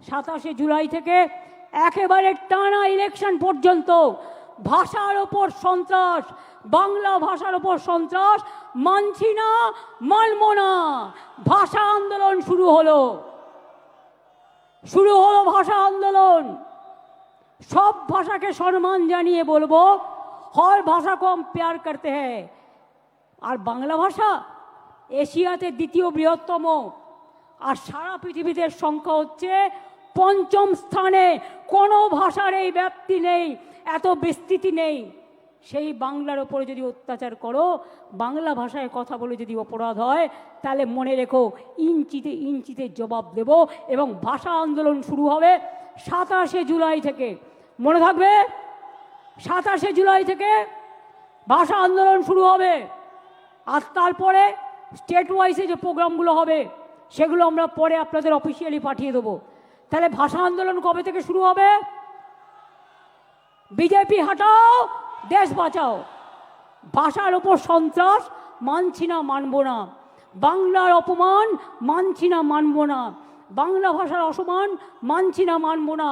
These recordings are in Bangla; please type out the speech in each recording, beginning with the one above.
27শে জুলাই থেকে একেবারে টানা ইলেকশন পর্যন্ত ভাষার ওপর সন্ত্রাস, বাংলা ভাষার ওপর সন্ত্রাস মানছি না, মানব না। ভাষা আন্দোলন শুরু হলো ভাষা আন্দোলন। সব ভাষাকে সম্মান জানিয়ে বলবো, हर भाषा को हम प्यार करते हैं। और बांग्ला भाषा एशियाते द्वितीय बृहत्तम और सारा पृथिवीते संख्या होच्छे पंचम स्थाने। कोनो भाषार এই ব্যাপ্তি নেই, এত বিস্তৃতি নেই। সেই বাংলার উপরে যদি অত্যাচার করো, বাংলা ভাষায় কথা বলে যদি অপরাধ হয়, তাহলে মনে রেখো ইঞ্চিতে ইঞ্চিতে জবাব দেব। এবং ভাষা আন্দোলন শুরু হবে 27শে জুলাই থেকে। মনে থাকবে, 27শে জুলাই থেকে ভাষা আন্দোলন শুরু হবে। আর তারপরে স্টেট ওয়াইজে যে প্রোগ্রামগুলো হবে সেগুলো আমরা পরে আপনাদের অফিসিয়ালি পাঠিয়ে দেবো। তাহলে ভাষা আন্দোলন কবে থেকে শুরু হবে? বিজেপি হটাও, দেশ বাঁচাও। ভাষার ওপর সন্ত্রাস মানছি না, মানব না। বাংলার অপমান মানছি না, মানব না। বাংলা ভাষার অসম্মান মানছি না, মানব না।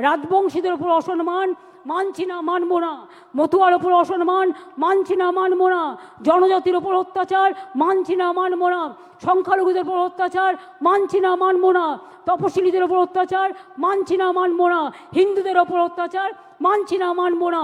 রাজবংশীদের উপর অসম্মান মানছি না, মানব না। মতুয়ার ওপর অসম্মান মানছি না, মানব না। জনজাতির ওপর অত্যাচার মানছি না, মানব না। সংখ্যালঘুদের উপর অত্যাচার মানছি না, মানব না। তপশিলীদের ওপর অত্যাচার মানছি না, মানব না। হিন্দুদের ওপর অত্যাচার মানছি না, মানব না।